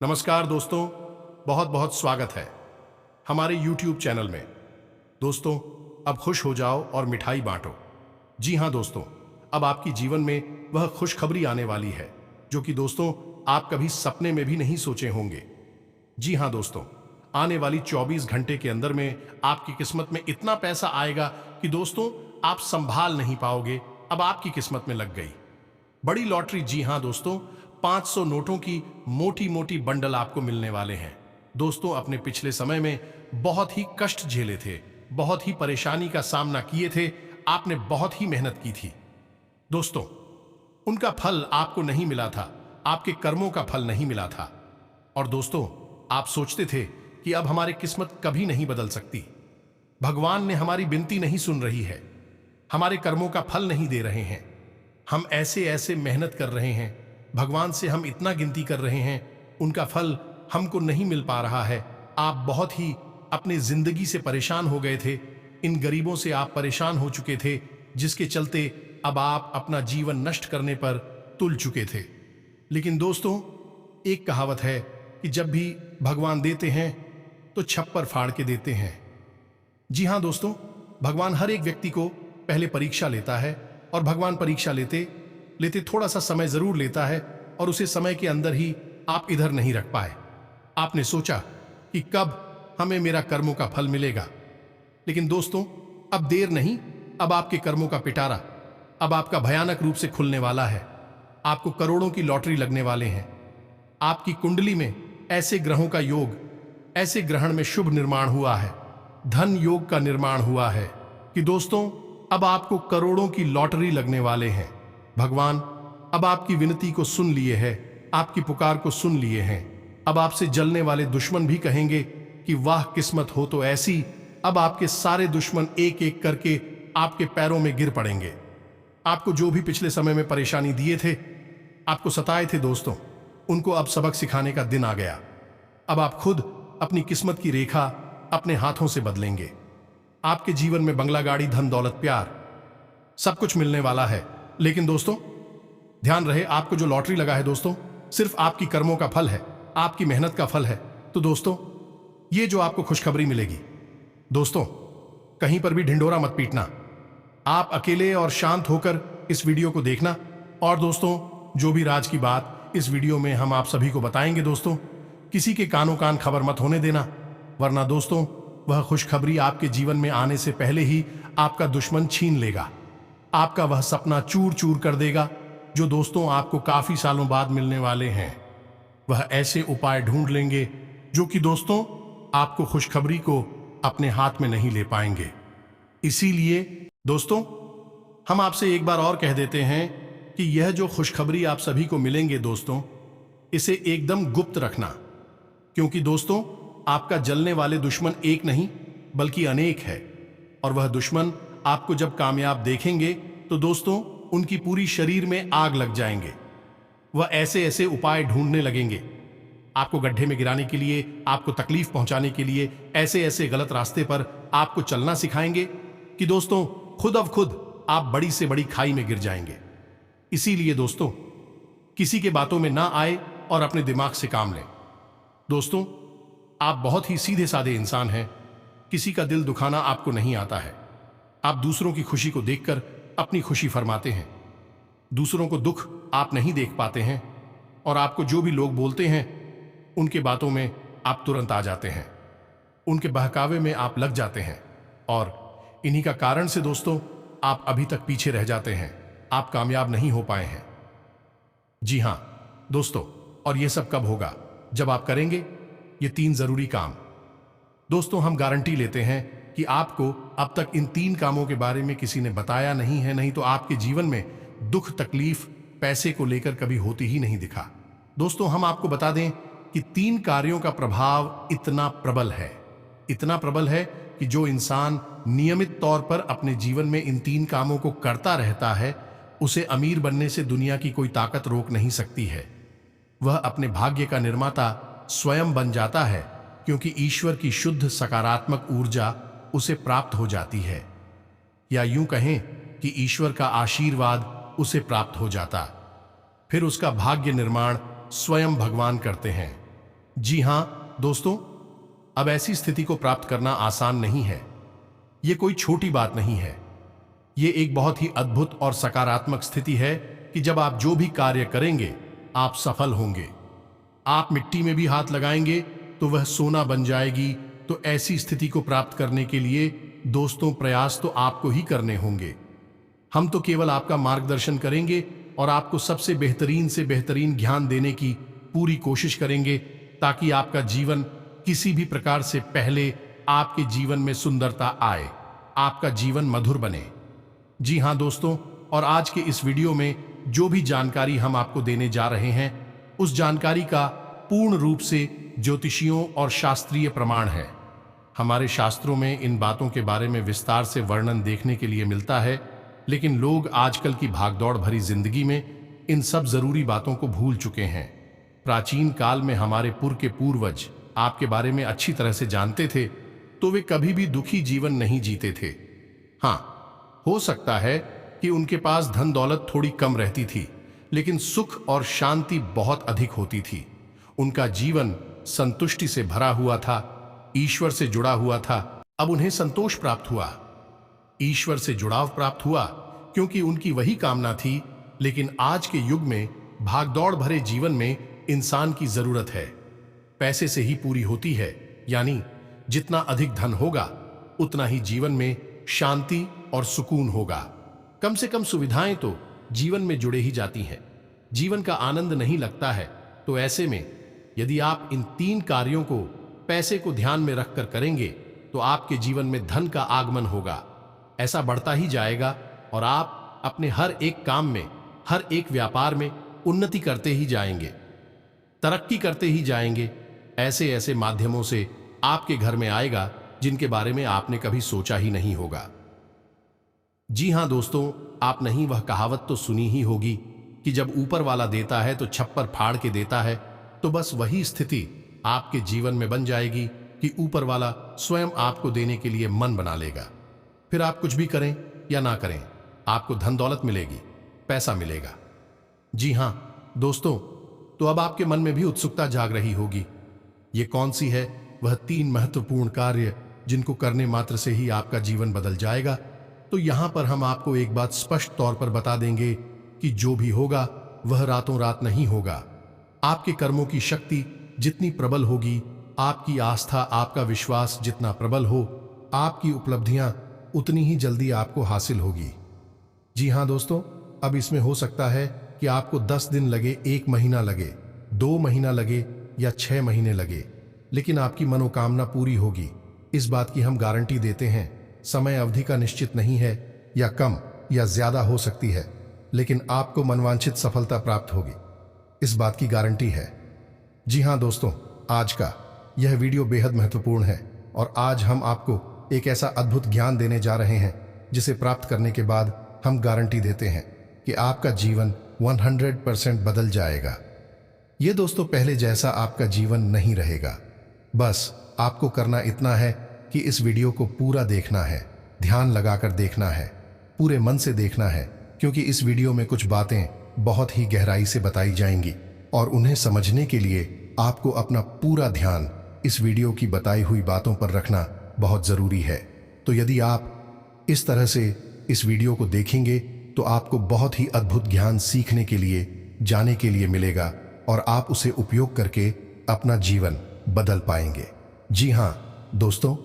नमस्कार दोस्तों, बहुत बहुत स्वागत है हमारे YouTube चैनल में। दोस्तों, अब खुश हो जाओ और मिठाई बांटो। जी हाँ दोस्तों, अब आपकी जीवन में वह खुशखबरी आने वाली है जो कि दोस्तों आप कभी सपने में भी नहीं सोचे होंगे। जी हाँ दोस्तों, आने वाली 24 घंटे के अंदर में आपकी किस्मत में इतना पैसा आएगा कि दोस्तों आप संभाल नहीं पाओगे। अब आपकी किस्मत में लग गई बड़ी लॉटरी। जी हाँ दोस्तों, 500 नोटों की मोटी मोटी बंडल आपको मिलने वाले हैं। दोस्तों, अपने पिछले समय में बहुत ही कष्ट झेले थे, बहुत ही परेशानी का सामना किए थे, आपने बहुत ही मेहनत की थी दोस्तों, उनका फल आपको नहीं मिला था, आपके कर्मों का फल नहीं मिला था। और दोस्तों, आप सोचते थे कि अब हमारी किस्मत कभी नहीं बदल सकती, भगवान ने हमारी विनती नहीं सुन रही है, हमारे कर्मों का फल नहीं दे रहे हैं, हम ऐसे ऐसे मेहनत कर रहे हैं, भगवान से हम इतना गिनती कर रहे हैं, उनका फल हमको नहीं मिल पा रहा है। आप बहुत ही अपनी जिंदगी से परेशान हो गए थे, इन गरीबों से आप परेशान हो चुके थे, जिसके चलते अब आप अपना जीवन नष्ट करने पर तुल चुके थे। लेकिन दोस्तों, एक कहावत है कि जब भी भगवान देते हैं तो छप्पर फाड़ के देते हैं। जी हाँ दोस्तों, भगवान हर एक व्यक्ति को पहले परीक्षा लेता है और भगवान परीक्षा लेते लेते थोड़ा सा समय जरूर लेता है और उसे समय के अंदर ही आप इधर नहीं रख पाए। आपने सोचा कि कब हमें मेरा कर्मों का फल मिलेगा, लेकिन दोस्तों अब देर नहीं, अब आपके कर्मों का पिटारा अब आपका भयानक रूप से खुलने वाला है। आपको करोड़ों की लॉटरी लगने वाले हैं। आपकी कुंडली में ऐसे ग्रहों का योग, ऐसे ग्रहण में शुभ निर्माण हुआ है, धन योग का निर्माण हुआ है कि दोस्तों अब आपको करोड़ों की लॉटरी लगने वाले हैं। भगवान अब आपकी विनती को सुन लिए है, आपकी पुकार को सुन लिए हैं। अब आपसे जलने वाले दुश्मन भी कहेंगे कि वाह किस्मत हो तो ऐसी। अब आपके सारे दुश्मन एक एक करके आपके पैरों में गिर पड़ेंगे। आपको जो भी पिछले समय में परेशानी दिए थे, आपको सताए थे दोस्तों, उनको अब सबक सिखाने का दिन आ गया। अब आप खुद अपनी किस्मत की रेखा अपने हाथों से बदलेंगे। आपके जीवन में बंगला, गाड़ी, धन दौलत, प्यार सब कुछ मिलने वाला है। लेकिन दोस्तों ध्यान रहे, आपको जो लॉटरी लगा है दोस्तों सिर्फ आपकी कर्मों का फल है, आपकी मेहनत का फल है। तो दोस्तों ये जो आपको खुशखबरी मिलेगी, दोस्तों कहीं पर भी ढिंढोरा मत पीटना, आप अकेले और शांत होकर इस वीडियो को देखना। और दोस्तों जो भी राज की बात इस वीडियो में हम आप सभी को बताएंगे दोस्तों, किसी के कानों कान खबर मत होने देना, वरना दोस्तों वह खुशखबरी आपके जीवन में आने से पहले ही आपका दुश्मन छीन लेगा, आपका वह सपना चूर चूर कर देगा जो दोस्तों आपको काफी सालों बाद मिलने वाले हैं। वह ऐसे उपाय ढूंढ लेंगे जो कि दोस्तों आपको खुशखबरी को अपने हाथ में नहीं ले पाएंगे। इसीलिए दोस्तों हम आपसे एक बार और कह देते हैं कि यह जो खुशखबरी आप सभी को मिलेंगे दोस्तों, इसे एकदम गुप्त रखना, क्योंकि दोस्तों आपका जलने वाले दुश्मन एक नहीं बल्कि अनेक है। और वह दुश्मन आपको जब कामयाब देखेंगे तो दोस्तों उनकी पूरी शरीर में आग लग जाएंगे। वह ऐसे ऐसे उपाय ढूंढने लगेंगे आपको गड्ढे में गिराने के लिए, आपको तकलीफ पहुंचाने के लिए, ऐसे ऐसे गलत रास्ते पर आपको चलना सिखाएंगे कि दोस्तों खुद अब खुद आप बड़ी से बड़ी खाई में गिर जाएंगे। इसीलिए दोस्तों किसी के बातों में ना आए और अपने दिमाग से काम लें। दोस्तों आप बहुत ही सीधे साधे इंसान हैं, किसी का दिल दुखाना आपको नहीं आता है। आप दूसरों की खुशी को देखकर अपनी खुशी फरमाते हैं, दूसरों को दुख आप नहीं देख पाते हैं, और आपको जो भी लोग बोलते हैं उनके बातों में आप तुरंत आ जाते हैं, उनके बहकावे में आप लग जाते हैं, और इन्हीं का कारण से दोस्तों आप अभी तक पीछे रह जाते हैं, आप कामयाब नहीं हो पाए हैं। जी हां दोस्तों, और यह सब कब होगा? जब आप करेंगे ये 3 जरूरी काम। दोस्तों हम गारंटी लेते हैं कि आपको अब तक इन 3 कामों के बारे में किसी ने बताया नहीं है, नहीं तो आपके जीवन में दुख, तकलीफ, पैसे को लेकर कभी होती ही नहीं दिखा। दोस्तों हम आपको बता दें कि 3 कार्यों का प्रभाव इतना प्रबल है, इतना प्रबल है कि जो इंसान नियमित तौर पर अपने जीवन में इन 3 कामों को करता रहता है, उसे अमीर बनने से दुनिया की कोई ताकत रोक नहीं सकती है। वह अपने भाग्य का निर्माता स्वयं बन जाता है, क्योंकि ईश्वर की शुद्ध सकारात्मक ऊर्जा उसे प्राप्त हो जाती है, या यूं कहें कि ईश्वर का आशीर्वाद उसे प्राप्त हो जाता। फिर उसका भाग्य निर्माण स्वयं भगवान करते हैं। जी हाँ दोस्तों, अब ऐसी स्थिति को प्राप्त करना आसान नहीं है। ये कोई छोटी बात नहीं है। ये एक बहुत ही अद्भुत और सकारात्मक स्थिति है कि जब आप जो भी कार्य करेंगे आप सफल होंगे। आप मिट्टी में भी हाथ लगाएंगे तो वह सोना बन जाएगी। तो ऐसी स्थिति को प्राप्त करने के लिए दोस्तों प्रयास तो आपको ही करने होंगे। हम तो केवल आपका मार्गदर्शन करेंगे और आपको सबसे बेहतरीन से बेहतरीन ज्ञान देने की पूरी कोशिश करेंगे ताकि आपका जीवन किसी भी प्रकार से पहले आपके जीवन में सुंदरता आए, आपका जीवन मधुर बने। जी हाँ दोस्तों, और आज के इस वीडियो में जो भी जानकारी हम आपको देने जा रहे हैं उस जानकारी का पूर्ण रूप से ज्योतिषियों और शास्त्रीय प्रमाण है। हमारे शास्त्रों में इन बातों के बारे में विस्तार से वर्णन देखने के लिए मिलता है, लेकिन लोग आजकल की भागदौड़ भरी जिंदगी में इन सब जरूरी बातों को भूल चुके हैं। प्राचीन काल में हमारे पूर्वज आपके बारे में अच्छी तरह से जानते थे तो वे कभी भी दुखी जीवन नहीं जीते थे। हाँ, हो सकता है कि उनके पास धन दौलत थोड़ी कम रहती थी, लेकिन सुख और शांति बहुत अधिक होती थी। उनका जीवन संतुष्टि से भरा हुआ था, ईश्वर से जुड़ा हुआ था। अब उन्हें संतोष प्राप्त हुआ, ईश्वर से जुड़ाव प्राप्त हुआ, क्योंकि उनकी वही कामना थी। लेकिन आज के युग में भागदौड़ भरे जीवन में इंसान की जरूरत है पैसे से ही पूरी होती है, यानी जितना अधिक धन होगा उतना ही जीवन में शांति और सुकून होगा। कम से कम सुविधाएं तो जीवन में जुड़े ही जाती हैं, जीवन का आनंद नहीं लगता है। तो ऐसे में यदि आप इन 3 कार्यों को पैसे को ध्यान में रखकर करेंगे तो आपके जीवन में धन का आगमन होगा, ऐसा बढ़ता ही जाएगा और आप अपने हर एक काम में, हर एक व्यापार में उन्नति करते ही जाएंगे, तरक्की करते ही जाएंगे। ऐसे ऐसे माध्यमों से आपके घर में आएगा जिनके बारे में आपने कभी सोचा ही नहीं होगा। जी हां दोस्तों, आप नहीं वह कहावत तो सुनी ही होगी कि जब ऊपर वाला देता है तो छप्पर फाड़ के देता है। तो बस वही स्थिति आपके जीवन में बन जाएगी कि ऊपर वाला स्वयं आपको देने के लिए मन बना लेगा। फिर आप कुछ भी करें या ना करें, आपको धन दौलत मिलेगी, पैसा मिलेगा। जी हां दोस्तों, तो अब आपके मन में भी उत्सुकता जाग रही होगी, ये कौन सी है वह 3 महत्वपूर्ण कार्य जिनको करने मात्र से ही आपका जीवन बदल जाएगा। तो यहां पर हम आपको एक बात स्पष्ट तौर पर बता देंगे कि जो भी होगा वह रातों रात नहीं होगा। आपके कर्मों की शक्ति जितनी प्रबल होगी, आपकी आस्था, आपका विश्वास जितना प्रबल हो, आपकी उपलब्धियां उतनी ही जल्दी आपको हासिल होगी। जी हां दोस्तों, अब इसमें हो सकता है कि आपको 10 दिन लगे, 1 महीना लगे, 2 महीना लगे या 6 महीने लगे, लेकिन आपकी मनोकामना पूरी होगी। इस बात की हम गारंटी देते हैं। समय अवधि का निश्चित नहीं है, या कम या ज्यादा हो सकती है, लेकिन आपको मनवांछित सफलता प्राप्त होगी, इस बात की गारंटी है। जी हां दोस्तों, आज का यह वीडियो बेहद महत्वपूर्ण है और आज हम आपको एक ऐसा अद्भुत ज्ञान देने जा रहे हैं जिसे प्राप्त करने के बाद हम गारंटी देते हैं कि आपका जीवन 100% बदल जाएगा। ये दोस्तों पहले जैसा आपका जीवन नहीं रहेगा। बस आपको करना इतना है कि इस वीडियो को पूरा देखना है, ध्यान लगाकर देखना है, पूरे मन से देखना है, क्योंकि इस वीडियो में कुछ बातें बहुत ही गहराई से बताई जाएंगी और उन्हें समझने के लिए आपको अपना पूरा ध्यान इस वीडियो की बताई हुई बातों पर रखना बहुत जरूरी है। तो यदि आप इस तरह से इस वीडियो को देखेंगे तो आपको बहुत ही अद्भुत ज्ञान सीखने के लिए, जाने के लिए मिलेगा और आप उसे उपयोग करके अपना जीवन बदल पाएंगे। जी हां दोस्तों,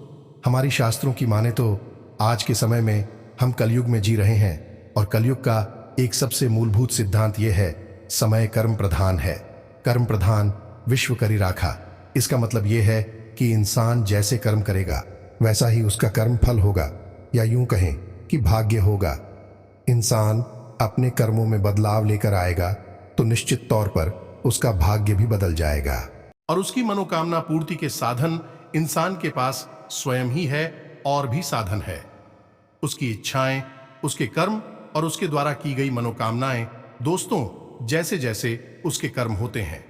हमारी शास्त्रों की माने तो आज के समय में हम कलयुग में जी रहे हैं और कलयुग का एक सबसे मूलभूत सिद्धांत यह है, समय कर्म प्रधान है। कर्म प्रधान विश्व करी राखा। इसका मतलब यह है कि इंसान जैसे कर्म करेगा वैसा ही उसका कर्म फल होगा, या यूं कहें कि भाग्य होगा। इंसान अपने कर्मों में बदलाव लेकर आएगा तो निश्चित तौर पर उसका भाग्य भी बदल जाएगा और उसकी मनोकामना पूर्ति के साधन इंसान के पास स्वयं ही है और भी साधन है। उसकी इच्छाएं, उसके कर्म और उसके द्वारा की गई मनोकामनाएं दोस्तों जैसे जैसे उसके कर्म होते हैं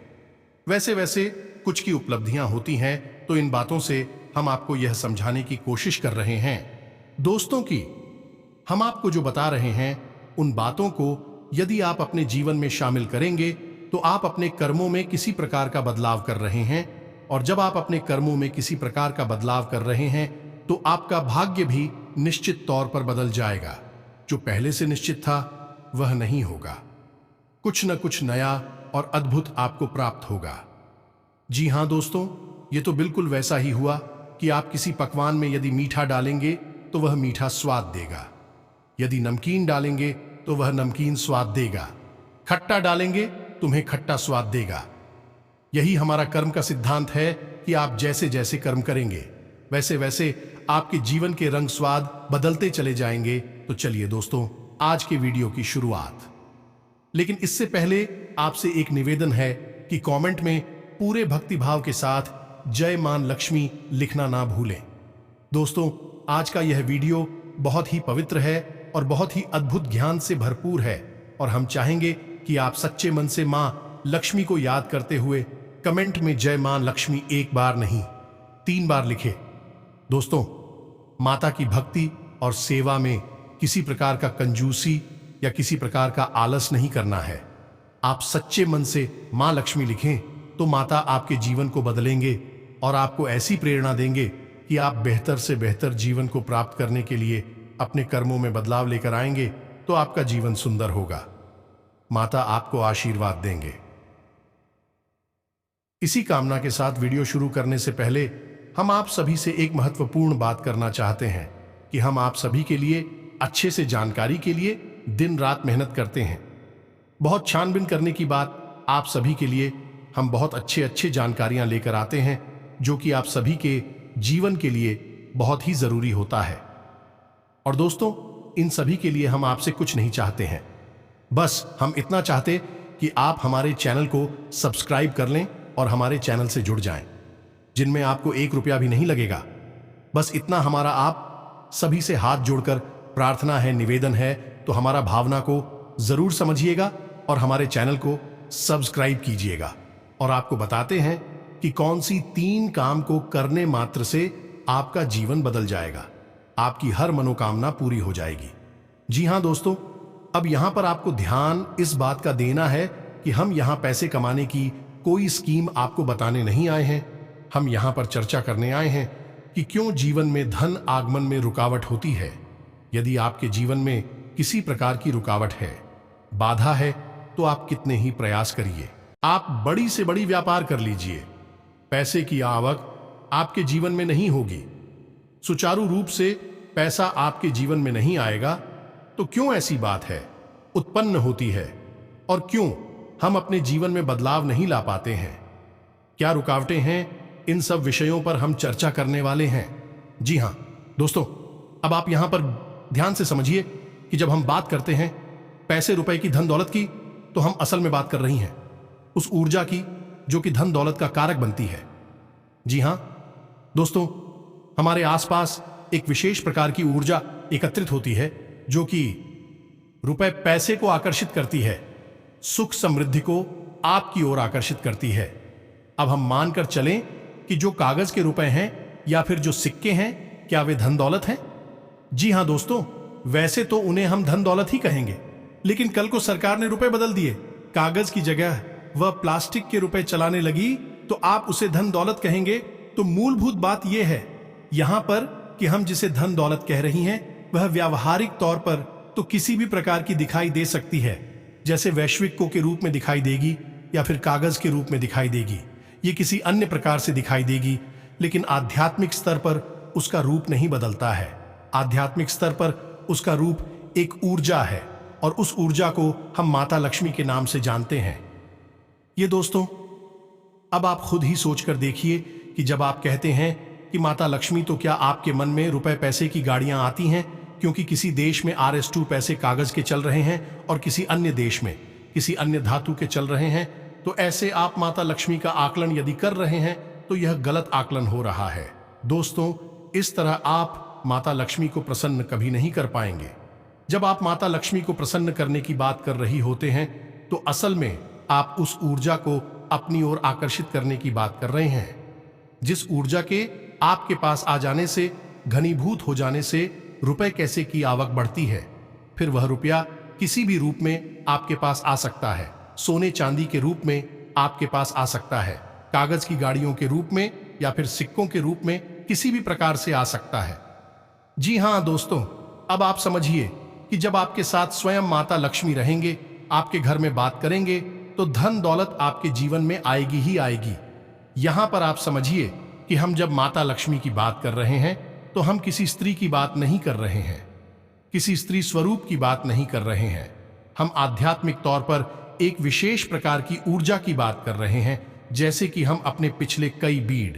वैसे वैसे कुछ की उपलब्धियां होती हैं। तो इन बातों से हम आपको यह समझाने की कोशिश कर रहे हैं दोस्तों कि हम आपको जो बता रहे हैं उन बातों को यदि आप अपने जीवन में शामिल करेंगे तो आप अपने कर्मों में किसी प्रकार का बदलाव कर रहे हैं और जब आप अपने कर्मों में किसी प्रकार का बदलाव कर रहे हैं तो आपका भाग्य भी निश्चित तौर पर बदल जाएगा। जो पहले से निश्चित था वह नहीं होगा। कुछ न कुछ नया और अद्भुत आपको प्राप्त होगा। जी हां दोस्तों, ये तो बिल्कुल वैसा ही हुआ कि आप किसी पकवान में यदि मीठा डालेंगे तो वह मीठा स्वाद देगा, यदि नमकीन डालेंगे तो वह नमकीन स्वाद देगा, खट्टा डालेंगे तुम्हें खट्टा स्वाद देगा। यही हमारा कर्म का सिद्धांत है कि आप जैसे जैसे कर्म करेंगे वैसे वैसे आपके जीवन के रंग स्वाद बदलते चले जाएंगे। तो चलिए दोस्तों, आज के वीडियो की शुरुआत। लेकिन इससे पहले आपसे एक निवेदन है कि कमेंट में पूरे भक्तिभाव के साथ जय मां लक्ष्मी लिखना ना भूलें। दोस्तों, आज का यह वीडियो बहुत ही पवित्र है और बहुत ही अद्भुत ज्ञान से भरपूर है और हम चाहेंगे कि आप सच्चे मन से मां लक्ष्मी को याद करते हुए कमेंट में जय मां लक्ष्मी एक बार नहीं 3 बार लिखें। दोस्तों, माता की भक्ति और सेवा में किसी प्रकार का कंजूसी या किसी प्रकार का आलस नहीं करना है। आप सच्चे मन से मां लक्ष्मी लिखें तो माता आपके जीवन को बदलेंगे और आपको ऐसी प्रेरणा देंगे कि आप बेहतर से बेहतर जीवन को प्राप्त करने के लिए अपने कर्मों में बदलाव लेकर आएंगे तो आपका जीवन सुंदर होगा। माता आपको आशीर्वाद देंगे। इसी कामना के साथ वीडियो शुरू करने से पहले हम आप सभी से एक महत्वपूर्ण बात करना चाहते हैं कि हम आप सभी के लिए अच्छे से जानकारी के लिए दिन रात मेहनत करते हैं। बहुत छानबीन करने की बात, आप सभी के लिए हम बहुत अच्छे जानकारियां लेकर आते हैं जो कि आप सभी के जीवन के लिए बहुत ही जरूरी होता है। और दोस्तों, इन सभी के लिए हम आपसे कुछ नहीं चाहते हैं, बस हम इतना चाहते कि आप हमारे चैनल को सब्सक्राइब कर लें और हमारे चैनल से जुड़ जाएं, जिनमें आपको 1 रुपया भी नहीं लगेगा। बस इतना हमारा आप सभी से हाथ जोड़कर प्रार्थना है, निवेदन है। तो हमारा भावना को जरूर समझिएगा और हमारे चैनल को सब्सक्राइब कीजिएगा। और आपको बताते हैं कि कौन सी 3 काम को करने मात्र से आपका जीवन बदल जाएगा, आपकी हर मनोकामना पूरी हो जाएगी। जी हां दोस्तों, अब यहां पर आपको ध्यान इस बात का देना है कि हम यहां पैसे कमाने की कोई स्कीम आपको बताने नहीं आए हैं। हम यहां पर चर्चा करने आए हैं कि क्यों जीवन में धन आगमन में रुकावट होती है। यदि आपके जीवन में किसी प्रकार की रुकावट है, बाधा है, तो आप कितने ही प्रयास करिए, आप बड़ी से बड़ी व्यापार कर लीजिए, पैसे की आवक आपके जीवन में नहीं होगी, सुचारू रूप से पैसा आपके जीवन में नहीं आएगा। तो क्यों ऐसी बात है उत्पन्न होती है और क्यों हम अपने जीवन में बदलाव नहीं ला पाते हैं? क्या रुकावटें हैं? इन सब विषयों पर हम चर्चा करने वाले हैं। जी हां दोस्तों, अब आप यहां पर ध्यान से समझिए कि जब हम बात करते हैं पैसे रुपए की, धन दौलत की, तो हम असल में बात कर रही हैं उस ऊर्जा की जो कि धन दौलत का कारक बनती है। जी हां दोस्तों, हमारे आसपास एक विशेष प्रकार की ऊर्जा एकत्रित होती है जो कि रुपए पैसे को आकर्षित करती है, सुख समृद्धि को आपकी ओर आकर्षित करती है। अब हम मानकर चलें कि जो कागज के रुपए हैं या फिर जो सिक्के हैं, क्या वे धन दौलत हैं? जी हां दोस्तों, वैसे तो उन्हें हम धन दौलत ही कहेंगे, लेकिन कल को सरकार ने रुपए बदल दिए, कागज की जगह वह प्लास्टिक के रुपए चलाने लगी, तो आप उसे धन दौलत कहेंगे। तो मूलभूत बात यह है यहां पर कि हम जिसे धन दौलत कह रही हैं वह व्यावहारिक तौर पर तो किसी भी प्रकार की दिखाई दे सकती है, जैसे वैश्विक के रूप में दिखाई देगी या फिर कागज के रूप में दिखाई देगी, ये किसी अन्य प्रकार से दिखाई देगी, लेकिन आध्यात्मिक स्तर पर उसका रूप नहीं बदलता है। आध्यात्मिक स्तर पर उसका रूप एक ऊर्जा है और उस ऊर्जा को हम माता लक्ष्मी के नाम से जानते हैं। ये दोस्तों, अब आप खुद ही सोचकर देखिए कि जब आप कहते हैं कि माता लक्ष्मी, तो क्या आपके मन में रुपए पैसे की गाड़ियां आती हैं क्योंकि किसी देश में RS2 पैसे कागज के चल रहे हैं और किसी अन्य देश में किसी अन्य धातु के चल रहे हैं? तो ऐसे आप माता लक्ष्मी का आकलन यदि कर रहे हैं तो यह गलत आकलन हो रहा है। दोस्तों, इस तरह आप माता लक्ष्मी को प्रसन्न कभी नहीं कर पाएंगे। जब आप माता लक्ष्मी को प्रसन्न करने की बात कर रही होते हैं तो असल में आप उस ऊर्जा को अपनी ओर आकर्षित करने की बात कर रहे हैं, जिस ऊर्जा के आपके पास आ जाने से, घनीभूत हो जाने से रुपए कैसे की आवक बढ़ती है। फिर वह रुपया किसी भी रूप में आपके पास आ सकता है, सोने चांदी के रूप में आपके पास आ सकता है, कागज की गाड़ियों के रूप में या फिर सिक्कों के रूप में किसी भी प्रकार से आ सकता है। जी हां दोस्तों, अब आप समझिए कि जब आपके साथ स्वयं माता लक्ष्मी रहेंगे, आपके घर में बात करेंगे, तो धन दौलत आपके जीवन में आएगी ही आएगी। यहां पर आप समझिए कि हम जब माता लक्ष्मी की बात कर रहे हैं तो हम किसी स्त्री की बात नहीं कर रहे हैं, किसी स्त्री स्वरूप की बात नहीं कर रहे हैं। हम आध्यात्मिक तौर पर एक विशेष प्रकार की ऊर्जा की बात कर रहे हैं, जैसे कि हम अपने पिछले कई बीड़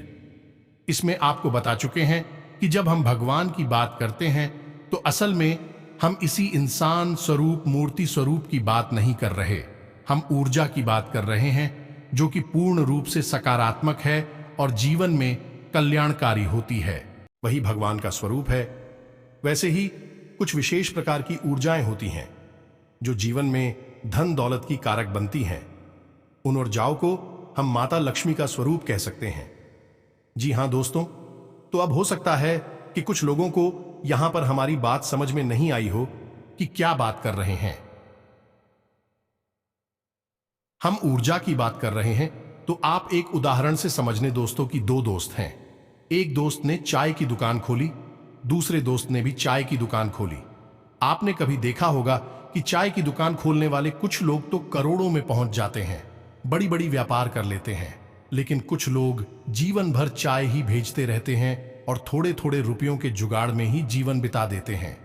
इसमें आपको बता चुके हैं कि जब हम भगवान की बात करते हैं तो असल में हम इसी इंसान स्वरूप मूर्ति स्वरूप की बात नहीं कर रहे, हम ऊर्जा की बात कर रहे हैं जो कि पूर्ण रूप से सकारात्मक है और जीवन में कल्याणकारी होती है। वही भगवान का स्वरूप है। वैसे ही कुछ विशेष प्रकार की ऊर्जाएं होती हैं जो जीवन में धन दौलत की कारक बनती हैं। उन ऊर्जाओं को हम माता लक्ष्मी का स्वरूप कह सकते हैं। जी हां दोस्तों, तो अब हो सकता है कि कुछ लोगों को यहां पर हमारी बात समझ में नहीं आई हो कि क्या बात कर रहे हैं। हम ऊर्जा की बात कर रहे हैं, तो आप एक उदाहरण से समझने दोस्तों कि दो दोस्त हैं। एक दोस्त ने चाय की दुकान खोली, दूसरे दोस्त ने भी चाय की दुकान खोली। आपने कभी देखा होगा कि चाय की दुकान खोलने वाले कुछ लोग तो करोड़ों में पहुंच जाते हैं, बड़ी बड़ी व्यापार कर लेते हैं, लेकिन कुछ लोग जीवन भर चाय ही भेजते रहते हैं और थोड़े थोड़े रुपयों के जुगाड़ में ही जीवन बिता देते हैं।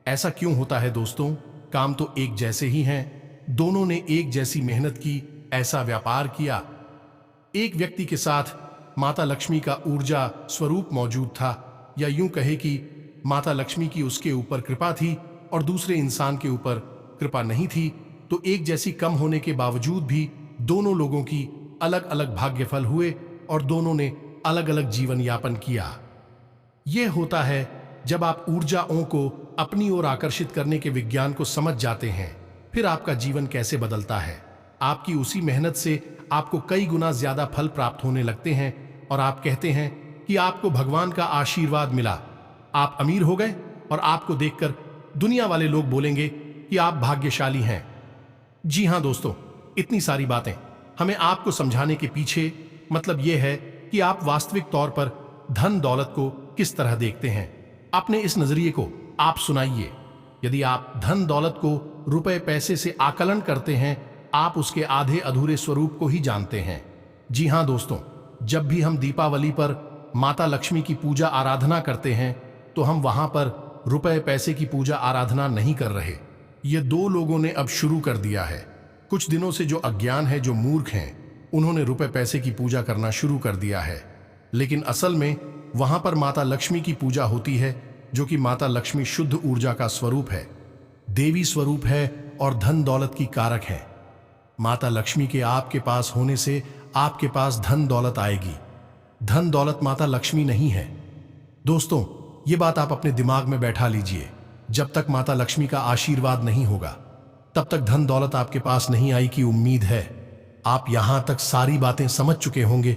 ऐसा क्यों होता है दोस्तों? काम तो एक जैसे ही हैं, दोनों ने एक जैसी मेहनत की, ऐसा व्यापार किया। एक व्यक्ति के साथ माता लक्ष्मी का ऊर्जा स्वरूप मौजूद था, या यूं कहे कि माता लक्ष्मी की उसके ऊपर कृपा थी और दूसरे इंसान के ऊपर कृपा नहीं थी। तो एक जैसी कम होने के बावजूद भी दोनों लोगों की अलग अलग भाग्यफल हुए और दोनों ने अलग अलग जीवन यापन किया। यह होता है जब आप ऊर्जाओं को अपनी ओर आकर्षित करने के विज्ञान को समझ जाते हैं। फिर आपका जीवन कैसे बदलता है। आपकी उसी मेहनत से आपको कई गुना ज्यादा फल प्राप्त होने लगते हैं और आप कहते हैं कि आपको भगवान का आशीर्वाद मिला, आप अमीर हो गए और आपको देखकर दुनिया वाले लोग बोलेंगे कि आप भाग्यशाली हैं। जी हां दोस्तों, इतनी सारी बातें हमें आपको समझाने के पीछे मतलब यह है कि आप वास्तविक तौर पर धन दौलत को किस तरह देखते हैं। अपने इस नजरिए को आप सुनाइए। यदि आप धन दौलत को रुपए पैसे से आकलन करते हैं, आप उसके आधे अधूरे स्वरूप को ही जानते हैं। जी हां दोस्तों, जब भी हम दीपावली पर माता लक्ष्मी की पूजा आराधना करते हैं तो हम वहां पर रुपए पैसे की पूजा आराधना नहीं कर रहे। ये दो लोगों ने अब शुरू कर दिया है। कुछ दिनों से जो अज्ञान है, जो मूर्ख हैं, उन्होंने रुपए पैसे की पूजा करना शुरू कर दिया है। लेकिन असल में वहां पर माता लक्ष्मी की पूजा होती है, जो कि माता लक्ष्मी शुद्ध ऊर्जा का स्वरूप है, देवी स्वरूप है और धन दौलत की कारक है। माता लक्ष्मी के आपके पास होने से आपके पास धन दौलत आएगी। धन दौलत माता लक्ष्मी नहीं है। दोस्तों, ये बात आप अपने दिमाग में बैठा लीजिए। जब तक माता लक्ष्मी का आशीर्वाद नहीं होगा तब तक धन दौलत आपके पास नहीं आई की उम्मीद है। आप यहां तक सारी बातें समझ चुके होंगे।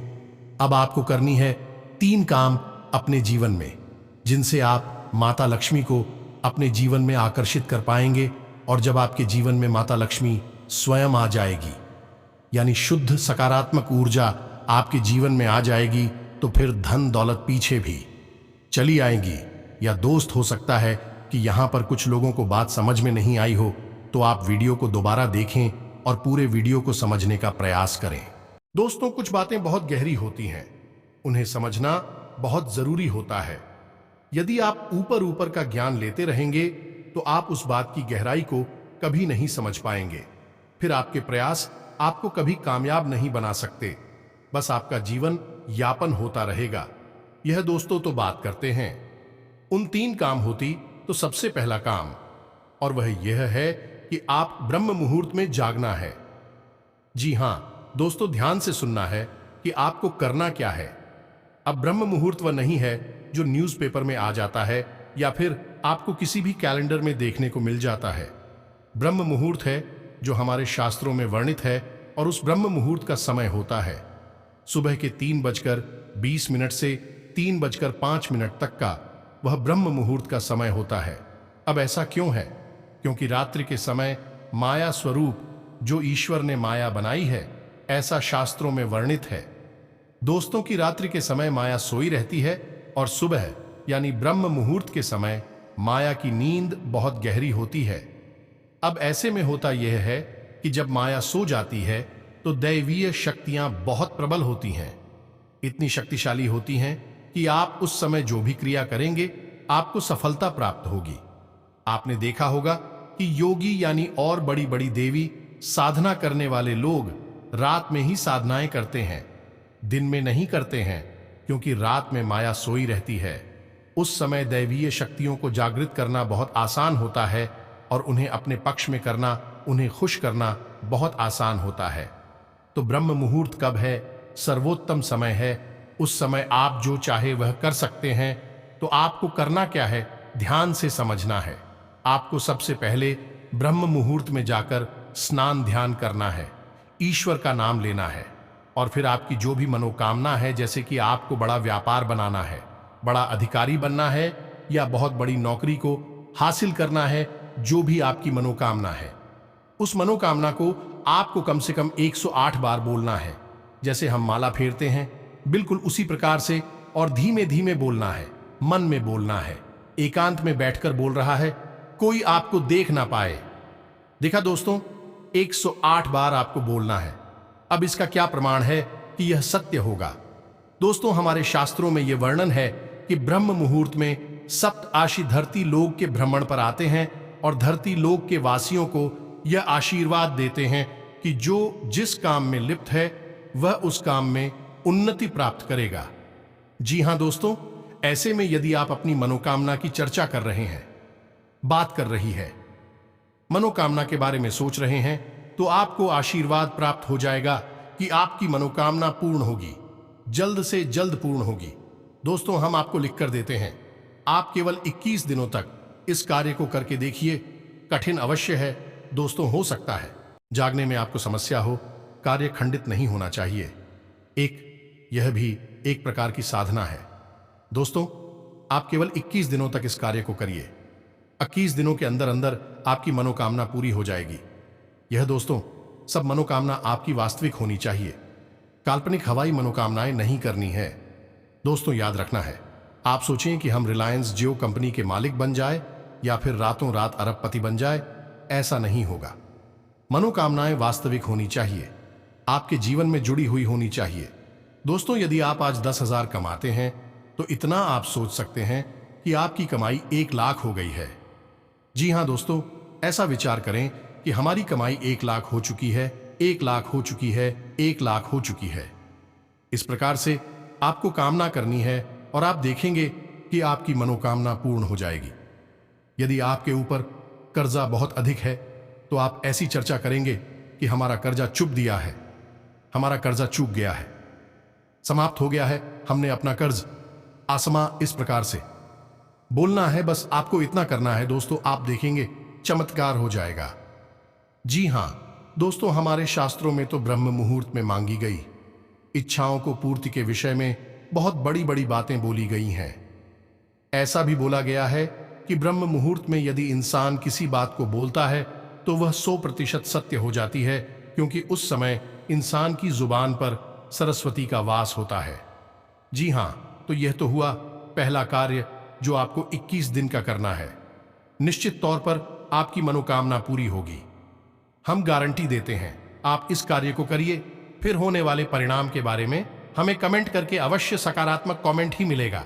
अब आपको करनी है 3 काम अपने जीवन में, जिनसे आप माता लक्ष्मी को अपने जीवन में आकर्षित कर पाएंगे। और जब आपके जीवन में माता लक्ष्मी स्वयं आ जाएगी, यानी शुद्ध सकारात्मक ऊर्जा आपके जीवन में आ जाएगी, तो फिर धन दौलत पीछे भी चली आएंगी। या दोस्त, हो सकता है कि यहां पर कुछ लोगों को बात समझ में नहीं आई हो, तो आप वीडियो को दोबारा देखें और पूरे वीडियो को समझने का प्रयास करें। दोस्तों, कुछ बातें बहुत गहरी होती हैं, उन्हें समझना बहुत जरूरी होता है। यदि आप ऊपर ऊपर का ज्ञान लेते रहेंगे तो आप उस बात की गहराई को कभी नहीं समझ पाएंगे। फिर आपके प्रयास आपको कभी कामयाब नहीं बना सकते, बस आपका जीवन यापन होता रहेगा। यह दोस्तों तो बात करते हैं उन 3 काम होती, तो सबसे पहला काम, और वह यह है कि आप ब्रह्म मुहूर्त में जागना है। जी हां दोस्तों, ध्यान से सुनना है कि आपको करना क्या है। अब ब्रह्म मुहूर्त वह नहीं है जो न्यूज़पेपर में आ जाता है या फिर आपको किसी भी कैलेंडर में देखने को मिल जाता है। ब्रह्म मुहूर्त है जो हमारे शास्त्रों में वर्णित है, और उस ब्रह्म मुहूर्त का समय होता है सुबह के 3:20 से 3:05 तक का। वह ब्रह्म मुहूर्त का समय होता है। अब ऐसा क्यों है? क्योंकि रात्रि के समय माया स्वरूप जो ईश्वर ने माया बनाई है, ऐसा शास्त्रों में वर्णित है। दोस्तों की रात्रि के समय माया सोई रहती है और सुबह यानी ब्रह्म मुहूर्त के समय माया की नींद बहुत गहरी होती है। अब ऐसे में होता यह है कि जब माया सो जाती है तो दैवीय शक्तियां बहुत प्रबल होती हैं, इतनी शक्तिशाली होती हैं कि आप उस समय जो भी क्रिया करेंगे आपको सफलता प्राप्त होगी। आपने देखा होगा कि योगी यानी और बड़ी बड़ी देवी साधना करने वाले लोग रात में ही साधनाएं करते हैं, दिन में नहीं करते हैं, क्योंकि रात में माया सोई रहती है। उस समय दैवीय शक्तियों को जागृत करना बहुत आसान होता है और उन्हें अपने पक्ष में करना, उन्हें खुश करना बहुत आसान होता है। तो ब्रह्म मुहूर्त कब है? सर्वोत्तम समय है। उस समय आप जो चाहे वह कर सकते हैं। तो आपको करना क्या है? ध्यान से समझना है। आपको सबसे पहले ब्रह्म मुहूर्त में जाकर स्नान ध्यान करना है, ईश्वर का नाम लेना है और फिर आपकी जो भी मनोकामना है, जैसे कि आपको बड़ा व्यापार बनाना है, बड़ा अधिकारी बनना है या बहुत बड़ी नौकरी को हासिल करना है, जो भी आपकी मनोकामना है, उस मनोकामना को आपको कम से कम 108 बार बोलना है। जैसे हम माला फेरते हैं, बिल्कुल उसी प्रकार से और धीमे धीमे बोलना है, मन में बोलना है, एकांत में बैठकर बोल रहा है, कोई आपको देख ना पाए। देखा दोस्तों, 108 बार आपको बोलना है। अब इसका क्या प्रमाण है कि यह सत्य होगा? दोस्तों, हमारे शास्त्रों में यह वर्णन है कि ब्रह्म मुहूर्त में सप्त आशी धरती लोक के भ्रमण पर आते हैं और धरती लोक के वासियों को यह आशीर्वाद देते हैं कि जो जिस काम में लिप्त है वह उस काम में उन्नति प्राप्त करेगा। जी हां दोस्तों, ऐसे में यदि आप अपनी मनोकामना की चर्चा कर रहे हैं, बात कर रही है, मनोकामना के बारे में सोच रहे हैं, तो आपको आशीर्वाद प्राप्त हो जाएगा कि आपकी मनोकामना पूर्ण होगी, जल्द से जल्द पूर्ण होगी। दोस्तों, हम आपको लिख कर देते हैं, आप केवल 21 दिनों तक इस कार्य को करके देखिए। कठिन अवश्य है दोस्तों, हो सकता है जागने में आपको समस्या हो, कार्य खंडित नहीं होना चाहिए। यह भी एक प्रकार की साधना है। दोस्तों, आप केवल 21 दिनों तक इस कार्य को करिए। 21 दिनों के अंदर अंदर आपकी मनोकामना पूरी हो जाएगी। यह दोस्तों, सब मनोकामना आपकी वास्तविक होनी चाहिए, काल्पनिक हवाई मनोकामनाएं नहीं करनी है। दोस्तों, याद रखना है, आप सोचें कि हम रिलायंस जियो कंपनी के मालिक बन जाए या फिर रातों रात अरबपति बन जाए, ऐसा नहीं होगा। मनोकामनाएं वास्तविक होनी चाहिए, आपके जीवन में जुड़ी हुई होनी चाहिए। दोस्तों, यदि आप आज 10,000 कमाते हैं तो इतना आप सोच सकते हैं कि आपकी कमाई 1 लाख हो गई है। जी हां दोस्तों, ऐसा विचार करें कि हमारी कमाई 1 लाख हो चुकी है, 1 लाख हो चुकी है, 1 लाख हो चुकी है। इस प्रकार से आपको कामना करनी है और आप देखेंगे कि आपकी मनोकामना पूर्ण हो जाएगी। यदि आपके ऊपर कर्जा बहुत अधिक है तो आप ऐसी चर्चा करेंगे कि हमारा कर्जा चुक दिया है, हमारा कर्जा चूक गया है, समाप्त हो गया है, हमने अपना कर्ज आसमा। इस प्रकार से बोलना है, बस आपको इतना करना है दोस्तों, आप देखेंगे चमत्कार हो जाएगा। जी हां दोस्तों, हमारे शास्त्रों में तो ब्रह्म मुहूर्त में मांगी गई इच्छाओं को पूर्ति के विषय में बहुत बड़ी बड़ी बातें बोली गई हैं। ऐसा भी बोला गया है कि ब्रह्म मुहूर्त में यदि इंसान किसी बात को बोलता है तो वह 100% सत्य हो जाती है, क्योंकि उस समय इंसान की जुबान पर सरस्वती का वास होता है। जी हां, तो यह तो हुआ पहला कार्य जो आपको 21 दिन का करना है। निश्चित तौर पर आपकी मनोकामना पूरी होगी, हम गारंटी देते हैं। आप इस कार्य को करिए, फिर होने वाले परिणाम के बारे में हमें कमेंट करके अवश्य सकारात्मक कमेंट ही मिलेगा,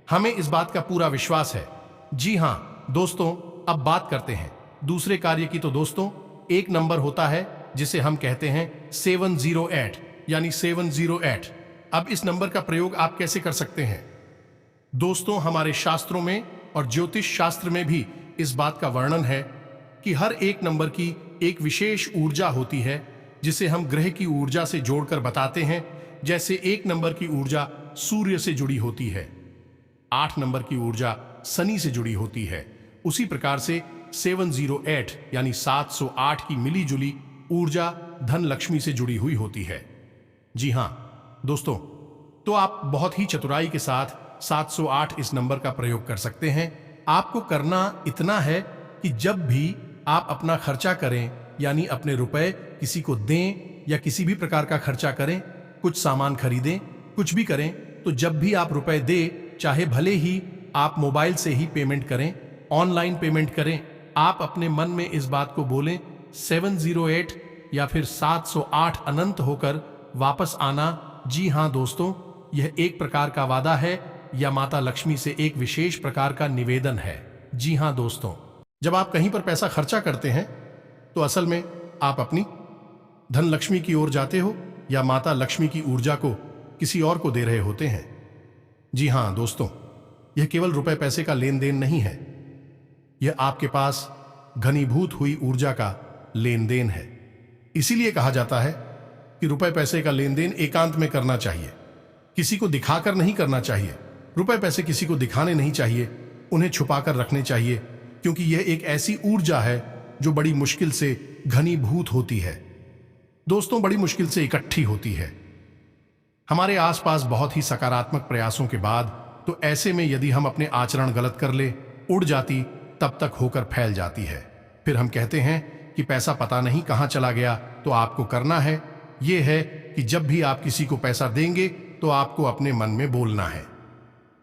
हमें इस बात का पूरा विश्वास है। जी हां दोस्तों, अब बात करते हैं दूसरे कार्य की। तो दोस्तों, एक नंबर होता है जिसे हम कहते हैं 708 यानी 708। अब इस नंबर का प्रयोग आप कैसे कर सकते हैं? दोस्तों, हमारे शास्त्रों में और ज्योतिष शास्त्र में भी इस बात का वर्णन है कि हर एक नंबर की एक विशेष ऊर्जा होती है, जिसे हम ग्रह की ऊर्जा से जोड़कर बताते हैं। जैसे 1 नंबर की ऊर्जा सूर्य से जुड़ी होती है, 8 नंबर की ऊर्जा शनि से जुड़ी होती है, उसी प्रकार से 708 यानी 708 की मिली जुली ऊर्जा धन लक्ष्मी से जुड़ी हुई होती है। जी हां दोस्तों, तो आप बहुत ही चतुराई के साथ 708 इस नंबर का प्रयोग कर सकते हैं। आपको करना इतना है कि जब भी आप अपना खर्चा करें, यानी अपने रुपए किसी को दें या किसी भी प्रकार का खर्चा करें, कुछ सामान खरीदें, कुछ भी करें तो जब भी आप रुपए दे, चाहे भले ही आप मोबाइल से ही पेमेंट करें, ऑनलाइन पेमेंट करें, आप अपने मन में इस बात को बोलें 708 या फिर 708 अनंत होकर वापस आना। जी हां दोस्तों, यह एक प्रकार का वादा है या माता लक्ष्मी से एक विशेष प्रकार का निवेदन है। जी हां दोस्तों, जब आप कहीं पर पैसा खर्चा करते हैं तो असल में आप अपनी धन लक्ष्मी की ओर जाते हो या माता लक्ष्मी की ऊर्जा को किसी और को दे रहे होते हैं। जी हां दोस्तों, यह केवल रुपए पैसे का लेन देन नहीं है, यह आपके पास घनीभूत हुई ऊर्जा का लेन देन है। इसीलिए कहा जाता है कि रुपए पैसे का लेन देन एकांत में करना चाहिए, किसी को दिखाकर नहीं करना चाहिए। रुपए पैसे किसी को दिखाने नहीं चाहिए, उन्हें छुपाकर रखने चाहिए, क्योंकि यह एक ऐसी ऊर्जा है जो बड़ी मुश्किल से घनीभूत होती है दोस्तों, बड़ी मुश्किल से इकट्ठी होती है। हमारे आसपास बहुत ही सकारात्मक प्रयासों के बाद तो ऐसे में यदि हम अपने आचरण गलत कर ले, उड़ जाती, तब तक होकर फैल जाती है। फिर हम कहते हैं कि पैसा पता नहीं कहां चला गया। तो आपको करना है यह है कि जब भी आप किसी को पैसा देंगे तो आपको अपने मन में बोलना है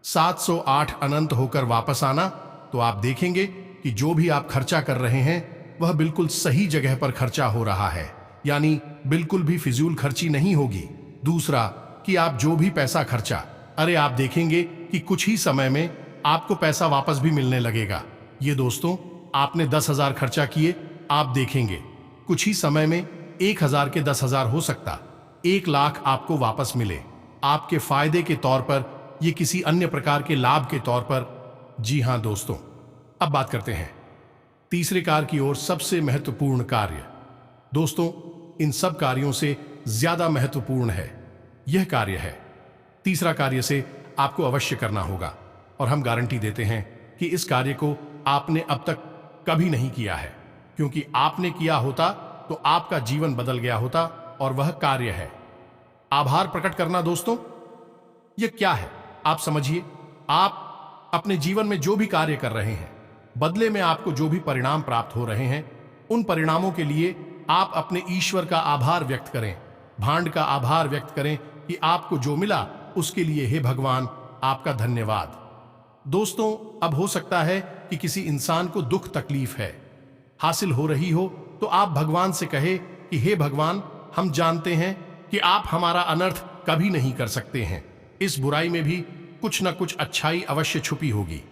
708 अनंत होकर वापस आना। तो आप देखेंगे कि जो भी आप खर्चा कर रहे हैं वह बिल्कुल सही जगह पर खर्चा हो रहा है, यानी बिल्कुल भी फिजूल खर्ची नहीं होगी। दूसरा कि आप जो भी पैसा खर्चा, अरे आप देखेंगे कि कुछ ही समय में आपको पैसा वापस भी मिलने लगेगा। ये दोस्तों, आपने 10,000 खर्चा किए, आप देखेंगे कुछ ही समय में 1,000 के 10,000 हो सकता, 1,00,000 आपको वापस मिले, आपके फायदे के तौर पर, ये किसी अन्य प्रकार के लाभ के तौर पर। जी हां दोस्तों, अब बात करते हैं तीसरे कार्य की ओर। सबसे महत्वपूर्ण कार्य दोस्तों, इन सब कार्यों से ज्यादा महत्वपूर्ण है यह कार्य है। तीसरा कार्य से आपको अवश्य करना होगा और हम गारंटी देते हैं कि इस कार्य को आपने अब तक कभी नहीं किया है, क्योंकि आपने किया होता तो आपका जीवन बदल गया होता। और वह कार्य है आभार प्रकट करना। दोस्तों, यह क्या है आप समझिए। आप अपने जीवन में जो भी कार्य कर रहे हैं, बदले में आपको जो भी परिणाम प्राप्त हो रहे हैं, उन परिणामों के लिए आप अपने ईश्वर का आभार व्यक्त करें, भांड का आभार व्यक्त करें कि आपको जो मिला उसके लिए हे भगवान आपका धन्यवाद। दोस्तों, अब हो सकता है कि किसी इंसान को दुख तकलीफ है हासिल हो रही हो, तो आप भगवान से कहे कि हे भगवान, हम जानते हैं कि आप हमारा अनर्थ कभी नहीं कर सकते हैं। इस बुराई में भी कुछ न कुछ अच्छाई अवश्य छुपी होगी,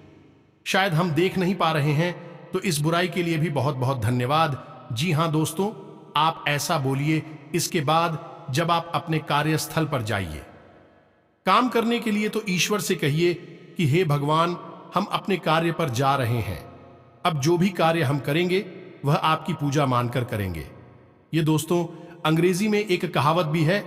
शायद हम देख नहीं पा रहे हैं, तो इस बुराई के लिए भी बहुत बहुत धन्यवाद। जी हां दोस्तों, आप ऐसा बोलिए। इसके बाद जब आप अपने कार्यस्थल पर जाइए काम करने के लिए, तो ईश्वर से कहिए कि हे भगवान, हम अपने कार्य पर जा रहे हैं। अब जो भी कार्य हम करेंगे वह आपकी पूजा मानकर करेंगे। ये दोस्तों, अंग्रेजी में एक कहावत भी है,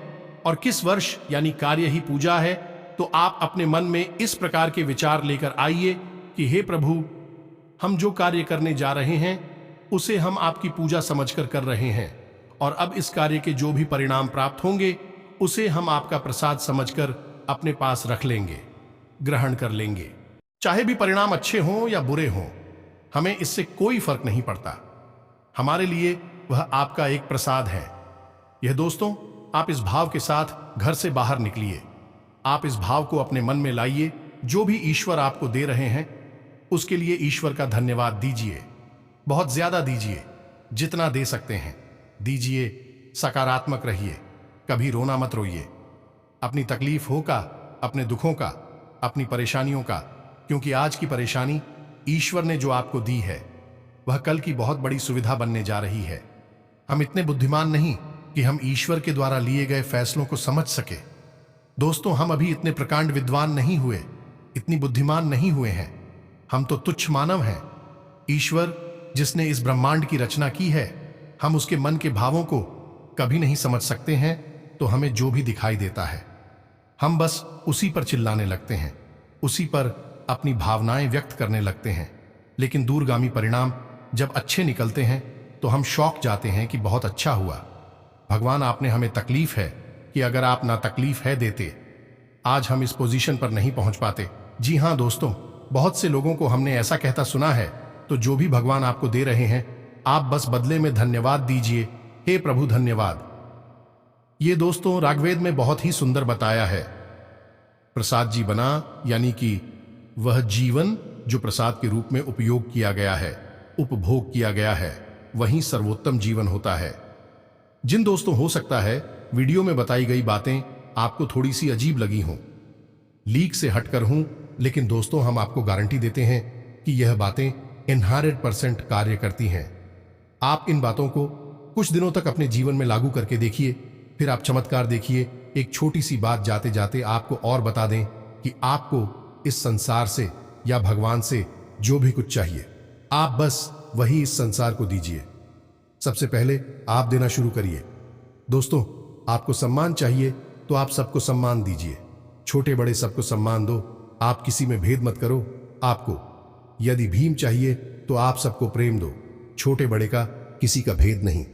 और किस वर्ष यानी कार्य ही पूजा है। तो आप अपने मन में इस प्रकार के विचार लेकर आइए कि हे प्रभु, हम जो कार्य करने जा रहे हैं उसे हम आपकी पूजा समझकर कर रहे हैं, और अब इस कार्य के जो भी परिणाम प्राप्त होंगे उसे हम आपका प्रसाद समझकर अपने पास रख लेंगे, ग्रहण कर लेंगे। चाहे भी परिणाम अच्छे हों या बुरे हों, हमें इससे कोई फर्क नहीं पड़ता। हमारे लिए वह आपका एक प्रसाद है। यह दोस्तों, आप इस भाव के साथ घर से बाहर निकलिए। आप इस भाव को अपने मन में लाइए। जो भी ईश्वर आपको दे रहे हैं उसके लिए ईश्वर का धन्यवाद दीजिए, बहुत ज्यादा दीजिए, जितना दे सकते हैं दीजिए। सकारात्मक रहिए, कभी रोना मत रोइए अपनी तकलीफों का, अपने दुखों का, अपनी परेशानियों का, क्योंकि आज की परेशानी ईश्वर ने जो आपको दी है वह कल की बहुत बड़ी सुविधा बनने जा रही है। हम इतने बुद्धिमान नहीं कि हम ईश्वर के द्वारा लिए गए फैसलों को समझ सके। दोस्तों, हम अभी इतने प्रकांड विद्वान नहीं हुए, इतनी बुद्धिमान नहीं हुए हैं। हम तो तुच्छ मानव हैं। ईश्वर जिसने इस ब्रह्मांड की रचना की है, हम उसके मन के भावों को कभी नहीं समझ सकते हैं। तो हमें जो भी दिखाई देता है हम बस उसी पर चिल्लाने लगते हैं, उसी पर अपनी भावनाएं व्यक्त करने लगते हैं। लेकिन दूरगामी परिणाम जब अच्छे निकलते हैं तो हम शौक जाते हैं कि बहुत अच्छा हुआ। भगवान, आपने हमें तकलीफ है कि अगर आप ना तकलीफ है देते, आज हम इस पोजीशन पर नहीं पहुंच पाते। जी हां दोस्तों, बहुत से लोगों को हमने ऐसा कहता सुना है। तो जो भी भगवान आपको दे रहे हैं, आप बस बदले में धन्यवाद दीजिए। हे प्रभु धन्यवाद। ये दोस्तों, ऋग्वेद में बहुत ही सुंदर बताया है प्रसाद जी बना, यानी कि वह जीवन जो प्रसाद के रूप में उपयोग किया गया है, उपभोग किया गया है, वही सर्वोत्तम जीवन होता है। जिन दोस्तों हो सकता है वीडियो में बताई गई बातें आपको थोड़ी सी अजीब लगी हों, लीक से हटकर हूं, लेकिन दोस्तों हम आपको गारंटी देते हैं कि यह बातें 100% कार्य करती हैं। आप इन बातों को कुछ दिनों तक अपने जीवन में लागू करके देखिए, फिर आप चमत्कार देखिए। एक छोटी सी बात जाते जाते आपको और बता दें कि आपको इस संसार से या भगवान से जो भी कुछ चाहिए, आप बस वही इस संसार को दीजिए। सबसे पहले आप देना शुरू करिए। दोस्तों, आपको सम्मान चाहिए तो आप सबको सम्मान दीजिए, छोटे बड़े सबको सम्मान दो, आप किसी में भेद मत करो। आपको यदि भीम चाहिए तो आप सबको प्रेम दो, छोटे बड़े का किसी का भेद नहीं,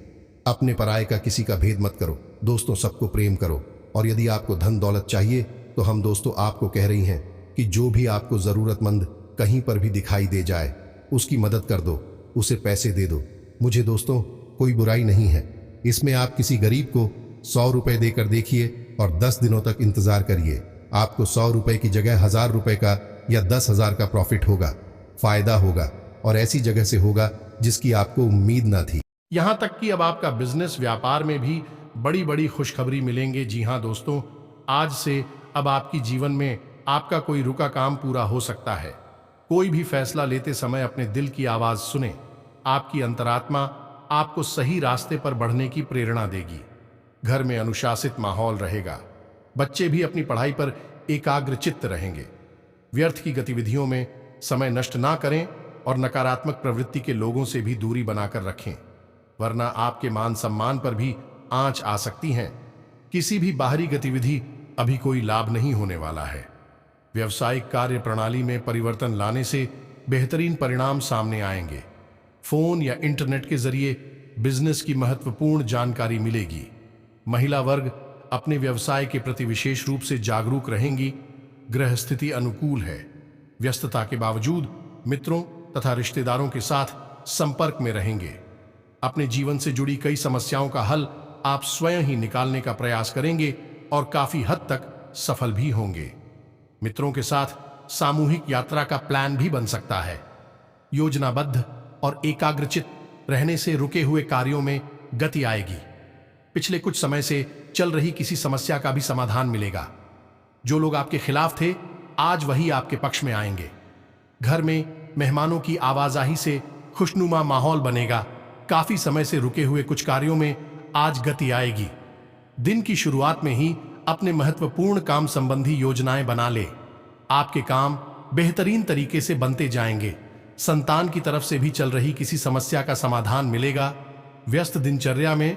अपने पराये का किसी का भेद मत करो। दोस्तों, सबको प्रेम करो। और यदि आपको धन दौलत चाहिए तो हम दोस्तों आपको कह रही हैं कि जो भी आपको जरूरतमंद कहीं पर भी दिखाई दे जाए उसकी मदद कर दो, उसे पैसे दे दो। मुझे दोस्तों कोई बुराई नहीं है इसमें। आप किसी गरीब को 100 रुपए देकर देखिए और 10 दिनों तक इंतजार करिए, आपको 100 रुपए की जगह 1000 रुपए का या 10,000 का प्रॉफिट होगा, फायदा होगा, और ऐसी जगह से होगा जिसकी आपको उम्मीद ना थी। यहां तक कि अब आपका बिजनेस व्यापार में भी बड़ी बड़ी खुशखबरी मिलेंगे। जी हां दोस्तों, आज से अब आपकी जीवन में आपका कोई रुका काम पूरा हो सकता है। कोई भी फैसला लेते समय अपने दिल की आवाज सुने, आपकी अंतरात्मा आपको सही रास्ते पर बढ़ने की प्रेरणा देगी। घर में अनुशासित माहौल रहेगा, बच्चे भी अपनी पढ़ाई पर एकाग्रचित्त रहेंगे। व्यर्थ की गतिविधियों में समय नष्ट ना करें और नकारात्मक प्रवृत्ति के लोगों से भी दूरी बनाकर रखें, वरना आपके मान सम्मान पर भी आंच आ सकती है। किसी भी बाहरी गतिविधि अभी कोई लाभ नहीं होने वाला है। व्यवसायिक कार्य प्रणाली में परिवर्तन लाने से बेहतरीन परिणाम सामने आएंगे। फोन या इंटरनेट के जरिए बिजनेस की महत्वपूर्ण जानकारी मिलेगी। महिला वर्ग अपने व्यवसाय के प्रति विशेष रूप से जागरूक रहेंगी। ग्रह स्थिति अनुकूल है। व्यस्तता के बावजूद मित्रों तथा रिश्तेदारों के साथ संपर्क में रहेंगे। अपने जीवन से जुड़ी कई समस्याओं का हल आप स्वयं ही निकालने का प्रयास करेंगे और काफी हद तक सफल भी होंगे। मित्रों के साथ सामूहिक यात्रा का प्लान भी बन सकता है। योजनाबद्ध और एकाग्रचित रहने से रुके हुए कार्यों में गति आएगी। पिछले कुछ समय से चल रही किसी समस्या का भी समाधान मिलेगा। जो लोग आपके खिलाफ थे आज वही आपके पक्ष में आएंगे। घर में मेहमानों की आवाजाही से खुशनुमा माहौल बनेगा। काफी समय से रुके हुए कुछ कार्यों में आज गति आएगी। दिन की शुरुआत में ही अपने महत्वपूर्ण काम संबंधी योजनाएं बना ले। आपके काम बेहतरीन तरीके से बनते जाएंगे। संतान की तरफ से भी चल रही किसी समस्या का समाधान मिलेगा। व्यस्त दिनचर्या में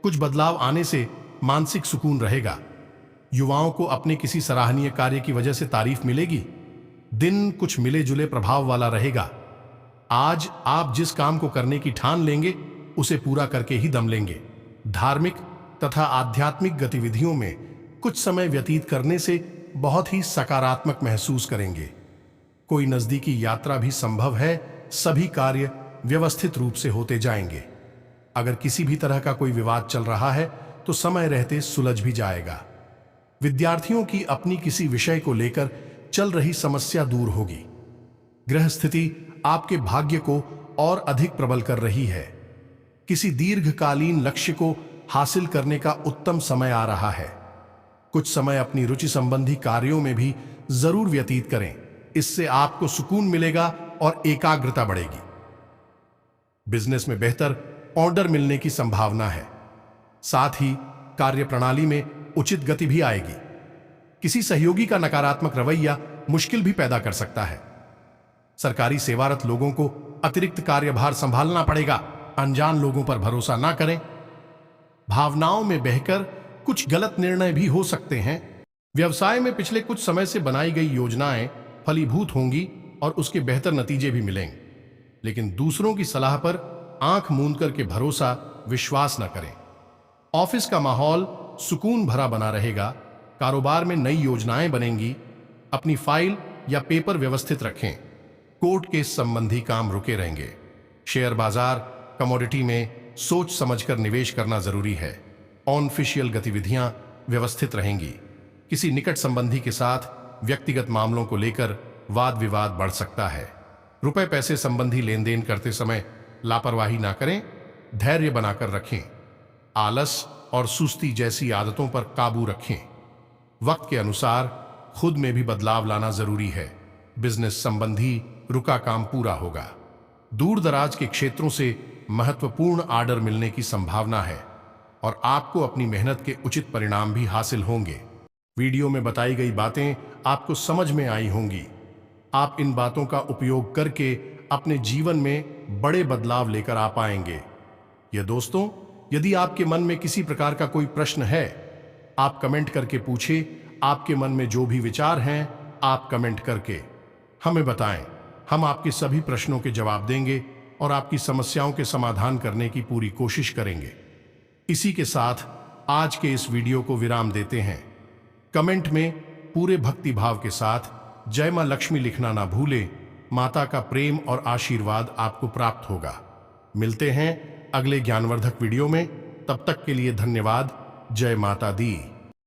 कुछ बदलाव आने से मानसिक सुकून रहेगा। युवाओं को अपने किसी सराहनीय कार्य की वजह से तारीफ मिलेगी। दिन कुछ मिले जुले प्रभाव वाला रहेगा। आज आप जिस काम को करने की ठान लेंगे उसे पूरा करके ही दम लेंगे। धार्मिक तथा आध्यात्मिक गतिविधियों में कुछ समय व्यतीत करने से बहुत ही सकारात्मक महसूस करेंगे। कोई नजदीकी यात्रा भी संभव है। सभी कार्य व्यवस्थित रूप से होते जाएंगे। अगर किसी भी तरह का कोई विवाद चल रहा है तो समय रहते सुलझ भी जाएगा। विद्यार्थियों की अपनी किसी विषय को लेकर चल रही समस्या दूर होगी। ग्रह स्थिति आपके भाग्य को और अधिक प्रबल कर रही है। किसी दीर्घकालीन लक्ष्य को हासिल करने का उत्तम समय आ रहा है। कुछ समय अपनी रुचि संबंधी कार्यों में भी जरूर व्यतीत करें। इससे आपको सुकून मिलेगा और एकाग्रता बढ़ेगी। बिजनेस में बेहतर ऑर्डर मिलने की संभावना है। साथ ही कार्य प्रणाली में उचित गति भी आएगी। किसी सहयोगी का नकारात्मक रवैया मुश्किल भी पैदा कर सकता है। सरकारी सेवारत लोगों को अतिरिक्त कार्यभार संभालना पड़ेगा। अनजान लोगों पर भरोसा ना करें। भावनाओं में बहकर कुछ गलत निर्णय भी हो सकते हैं। व्यवसाय में पिछले कुछ समय से बनाई गई योजनाएं फलीभूत होंगी और उसके बेहतर नतीजे भी मिलेंगे। लेकिन दूसरों की सलाह पर आंख मूंद करके भरोसा विश्वास न करें। ऑफिस का माहौल सुकून भरा बना रहेगा। कारोबार में नई योजनाएं बनेंगी। अपनी फाइल या पेपर व्यवस्थित रखें। कोर्ट केस संबंधी काम रुके रहेंगे। शेयर बाजार, कमोडिटी में सोच समझकर निवेश करना जरूरी है। ऑनफिशियल गतिविधियां व्यवस्थित रहेंगी। किसी निकट संबंधी के साथ व्यक्तिगत मामलों को लेकर वाद विवाद बढ़ सकता है। रुपए पैसे संबंधी लेन देन करते समय लापरवाही ना करें, धैर्य बनाकर रखें। आलस और सुस्ती जैसी आदतों पर काबू रखें। वक्त के अनुसार खुद में भी बदलाव लाना जरूरी है। बिजनेस संबंधी रुका काम पूरा होगा। दूर दराज के क्षेत्रों से महत्वपूर्ण आर्डर मिलने की संभावना है और आपको अपनी मेहनत के उचित परिणाम भी हासिल होंगे। वीडियो में बताई गई बातें आपको समझ में आई होंगी। आप इन बातों का उपयोग करके अपने जीवन में बड़े बदलाव लेकर आ पाएंगे। ये दोस्तों, यदि आपके मन में किसी प्रकार का कोई प्रश्न है, आप कमेंट करके पूछें। आपके मन में जो भी विचार हैं, आप कमेंट करके हमें बताएं। हम आपके सभी प्रश्नों के जवाब देंगे और आपकी समस्याओं के समाधान करने की पूरी कोशिश करेंगे। इसी के साथ आज के इस वीडियो को विराम देते हैं। कमेंट में पूरे भक्ति भाव के साथ जय मां लक्ष्मी लिखना ना भूलें। माता का प्रेम और आशीर्वाद आपको प्राप्त होगा। मिलते हैं अगले ज्ञानवर्धक वीडियो में। तब तक के लिए धन्यवाद। जय माता दी।